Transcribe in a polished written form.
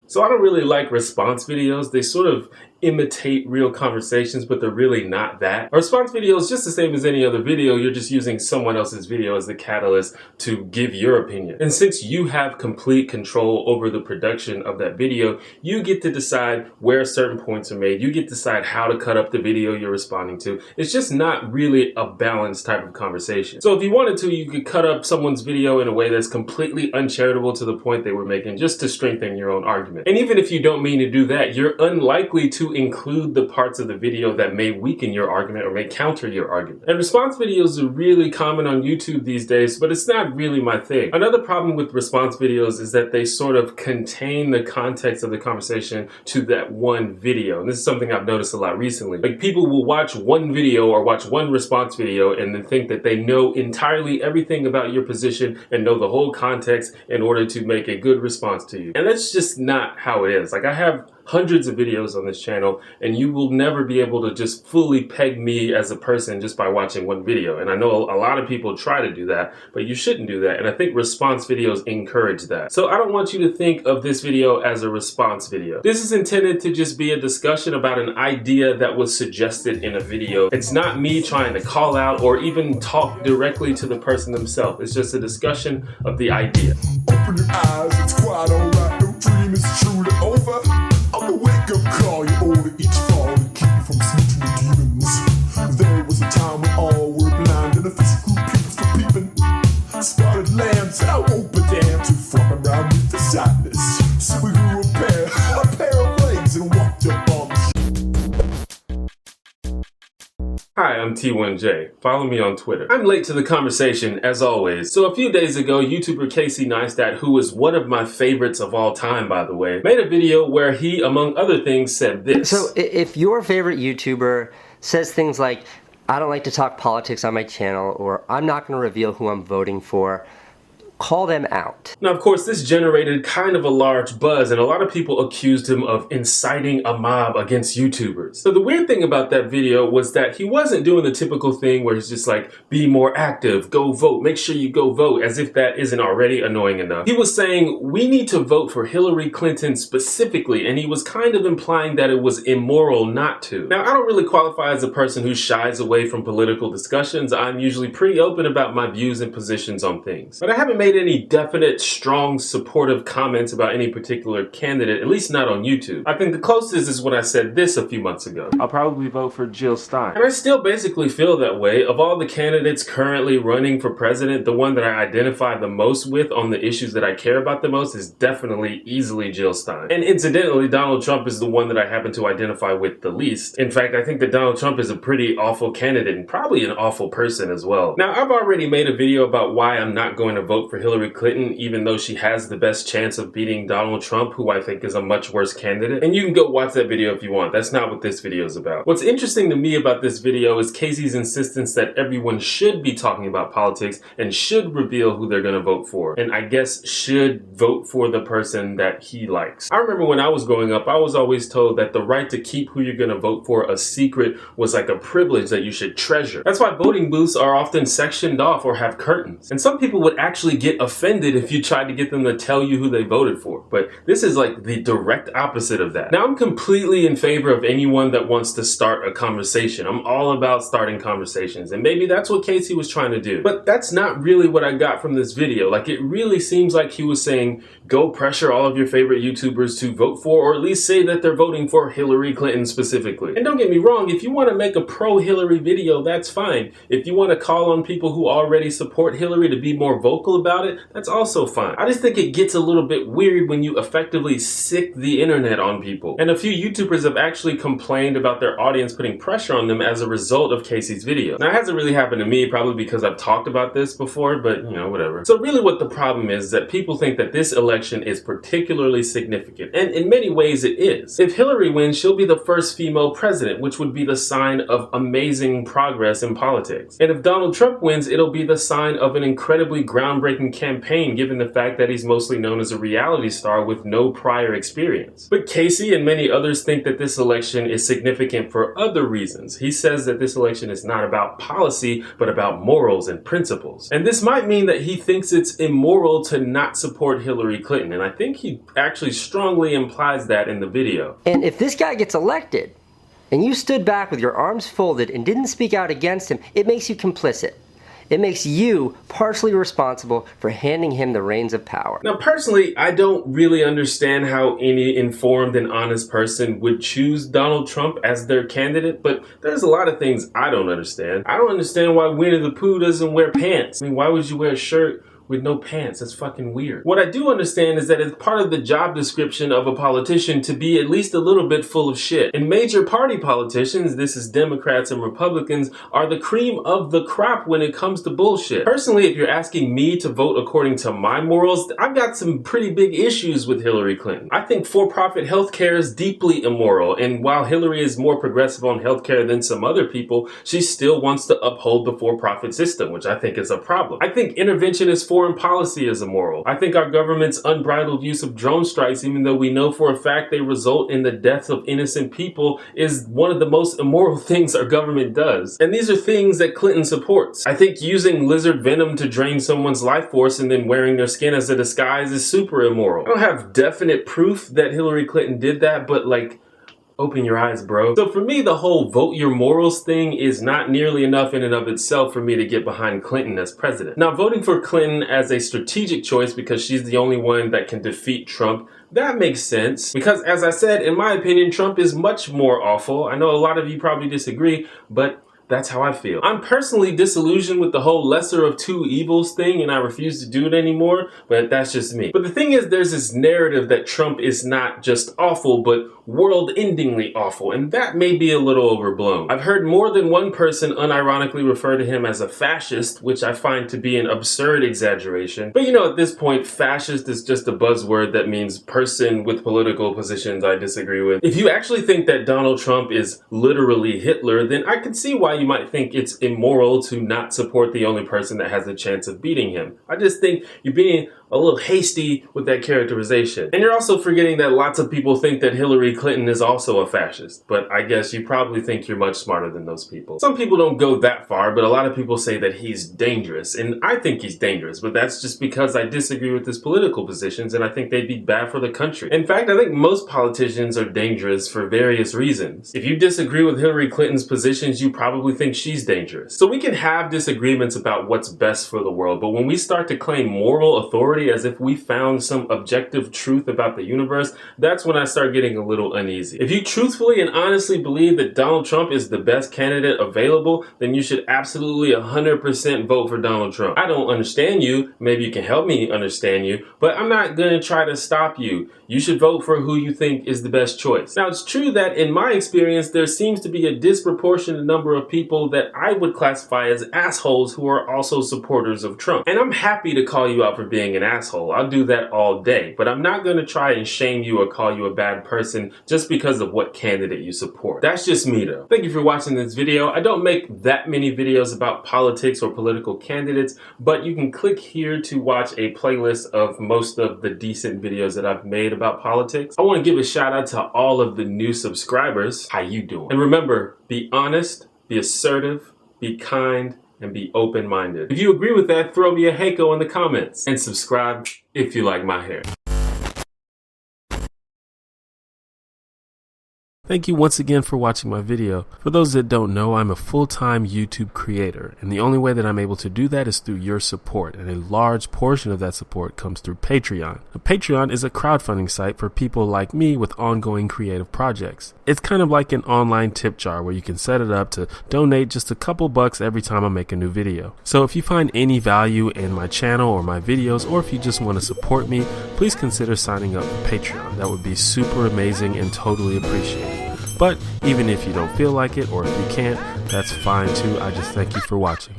So I don't really like response videos. They sort of imitate real conversations, but they're really not that. A response video is just the same as any other video. You're just using someone else's video as the catalyst to give your opinion. And since you have complete control over the production of that video, you get to decide where certain points are made. You get to decide how to cut up the video you're responding to. It's just not really a balanced type of conversation. So if you wanted to, you could cut up someone's video in a way that's completely uncharitable to the point they were making, just to strengthen your own argument. And even if you don't mean to do that, you're unlikely to include the parts of the video that may weaken your argument or may counter your argument. And response videos are really common on YouTube these days, but it's not really my thing. Another problem with response videos is that they sort of contain the context of the conversation to that one video. And this is something I've noticed a lot recently. Like, people will watch one video or watch one response video and then think that they know entirely everything about your position and know the whole context in order to make a good response to you. And that's just not how it is. Like, I have hundreds of videos on this channel, and you will never be able to just fully peg me as a person just by watching one video. And I know a lot of people try to do that, but you shouldn't do that. And I think response videos encourage that. So I don't want you to think of this video as a response video. This is intended to just be a discussion about an idea that was suggested in a video. It's not me trying to call out or even talk directly to the person themselves. It's just a discussion of the idea. Open your eyes, it's quite alright. No dream is truly over. On the wake-up call, you order each fall to keep you from snitching the demons. There was a time when all were blind and the physical peepers for peeping. Spotted lambs, I won't be damned to fuck around with the sadness. So we grew a pair of legs and walked up on the Hi, I'm T1J. Follow me on Twitter. I'm late to the conversation, as always. So a few days ago, YouTuber Neistat, who is one of my favorites of all time, by the way, made a video where he, among other things, said this. So if your favorite YouTuber says things like, I don't like to talk politics on my channel, or I'm not going to reveal who I'm voting for, call them out. Now, of course, this generated kind of a large buzz, and a lot of people accused him of inciting a mob against YouTubers. So the weird thing about that video was that he wasn't doing the typical thing where he's just like, be more active, go vote, make sure you go vote, as if that isn't already annoying enough. He was saying, we need to vote for Hillary Clinton specifically, and he was kind of implying that it was immoral not to. Now, I don't really qualify as a person who shies away from political discussions. I'm usually pretty open about my views and positions on things. But I haven't made any definite, strong, supportive comments about any particular candidate, at least not on YouTube. I think the closest is when I said this a few months ago. I'll probably vote for Jill Stein. And I still basically feel that way. Of all the candidates currently running for president, the one that I identify the most with on the issues that I care about the most is definitely easily Jill Stein. And incidentally, Donald Trump is the one that I happen to identify with the least. In fact, I think that Donald Trump is a pretty awful candidate and probably an awful person as well. Now, I've already made a video about why I'm not going to vote for Hillary Clinton, even though she has the best chance of beating Donald Trump, who I think is a much worse candidate. And you can go watch that video if you want. That's not what this video is about. What's interesting to me about this video is Casey's insistence that everyone should be talking about politics and should reveal who they're going to vote for. And I guess should vote for the person that he likes. I remember when I was growing up, I was always told that the right to keep who you're going to vote for a secret was like a privilege that you should treasure. That's why voting booths are often sectioned off or have curtains. And some people would actually get offended if you tried to get them to tell you who they voted for. But this is like the direct opposite of that. Now, I'm completely in favor of anyone that wants to start a conversation. I'm all about starting conversations, and maybe that's what Casey was trying to do. But that's not really what I got from this video. Like, it really seems like he was saying, go pressure all of your favorite YouTubers to vote for, or at least say that they're voting for Hillary Clinton specifically. And don't get me wrong, if you want to make a pro-Hillary video, that's fine. If you want to call on people who already support Hillary to be more vocal about it, that's also fine. I just think it gets a little bit weird when you effectively sick the internet on people. And a few YouTubers have actually complained about their audience putting pressure on them as a result of Casey's video. Now, it hasn't really happened to me, probably because I've talked about this before, but you know, whatever. So really what the problem is that people think that this election is particularly significant, and in many ways it is. If Hillary wins, she'll be the first female president, which would be the sign of amazing progress in politics. And if Donald Trump wins, it'll be the sign of an incredibly groundbreaking Clinton campaign, given the fact that he's mostly known as a reality star with no prior experience. But Casey and many others think that this election is significant for other reasons. He says that this election is not about policy, but about morals and principles. And this might mean that he thinks it's immoral to not support Hillary Clinton, and I think he actually strongly implies that in the video. And if this guy gets elected, and you stood back with your arms folded and didn't speak out against him, it makes you complicit. It makes you partially responsible for handing him the reins of power. Now, personally, I don't really understand how any informed and honest person would choose Donald Trump as their candidate, but there's a lot of things I don't understand. I don't understand why Winnie the Pooh doesn't wear pants. I mean, why would you wear a shirt with no pants? That's fucking weird. What I do understand is that it's part of the job description of a politician to be at least a little bit full of shit. And major party politicians, this is Democrats and Republicans, are the cream of the crop when it comes to bullshit. Personally, if you're asking me to vote according to my morals, I've got some pretty big issues with Hillary Clinton. I think for-profit healthcare is deeply immoral, and while Hillary is more progressive on healthcare than some other people, she still wants to uphold the for-profit system, which I think is a problem. I think interventionist foreign policy is immoral. I think our government's unbridled use of drone strikes, even though we know for a fact they result in the deaths of innocent people, is one of the most immoral things our government does. And these are things that Clinton supports. I think using lizard venom to drain someone's life force and then wearing their skin as a disguise is super immoral. I don't have definite proof that Hillary Clinton did that, but like, open your eyes, bro. So for me, the whole vote your morals thing is not nearly enough in and of itself for me to get behind Clinton as president. Now, voting for Clinton as a strategic choice because she's the only one that can defeat Trump, that makes sense. Because as I said, in my opinion, Trump is much more awful. I know a lot of you probably disagree, but that's how I feel. I'm personally disillusioned with the whole lesser of two evils thing, and I refuse to do it anymore, but that's just me. But the thing is, there's this narrative that Trump is not just awful, but world-endingly awful, and that may be a little overblown. I've heard more than one person unironically refer to him as a fascist, which I find to be an absurd exaggeration. But you know, at this point, fascist is just a buzzword that means person with political positions I disagree with. If you actually think that Donald Trump is literally Hitler, then I can see why you might think it's immoral to not support the only person that has a chance of beating him. I just think you're being a little hasty with that characterization. And you're also forgetting that lots of people think that Hillary Clinton is also a fascist, but I guess you probably think you're much smarter than those people. Some people don't go that far, but a lot of people say that he's dangerous, and I think he's dangerous, but that's just because I disagree with his political positions and I think they'd be bad for the country. In fact, I think most politicians are dangerous for various reasons. If you disagree with Hillary Clinton's positions, you probably think she's dangerous. So we can have disagreements about what's best for the world, but when we start to claim moral authority as if we found some objective truth about the universe, that's when I start getting a little uneasy. If you truthfully and honestly believe that Donald Trump is the best candidate available, then you should absolutely 100% vote for Donald Trump. I don't understand you. Maybe you can help me understand you, but I'm not going to try to stop you. You should vote for who you think is the best choice. Now, it's true that in my experience, there seems to be a disproportionate number of people that I would classify as assholes who are also supporters of Trump. And I'm happy to call you out for being an asshole. I'll do that all day, but I'm not going to try and shame you or call you a bad person just because of what candidate you support. That's just me though. Thank you for watching this video. I don't make that many videos about politics or political candidates, but you can click here to watch a playlist of most of the decent videos that I've made about politics. I want to give a shout out to all of the new subscribers. How you doing? And remember, be honest, be assertive, be kind, and be open-minded. If you agree with that, throw me a Heiko in the comments. And subscribe if you like my hair. Thank you once again for watching my video. For those that don't know, I'm a full-time YouTube creator, and the only way that I'm able to do that is through your support, and a large portion of that support comes through Patreon. Now, Patreon is a crowdfunding site for people like me with ongoing creative projects. It's kind of like an online tip jar where you can set it up to donate just a couple bucks every time I make a new video. So if you find any value in my channel or my videos, or if you just want to support me, please consider signing up for Patreon. That would be super amazing and totally appreciated. But even if you don't feel like it, or if you can't, that's fine too. I just thank you for watching.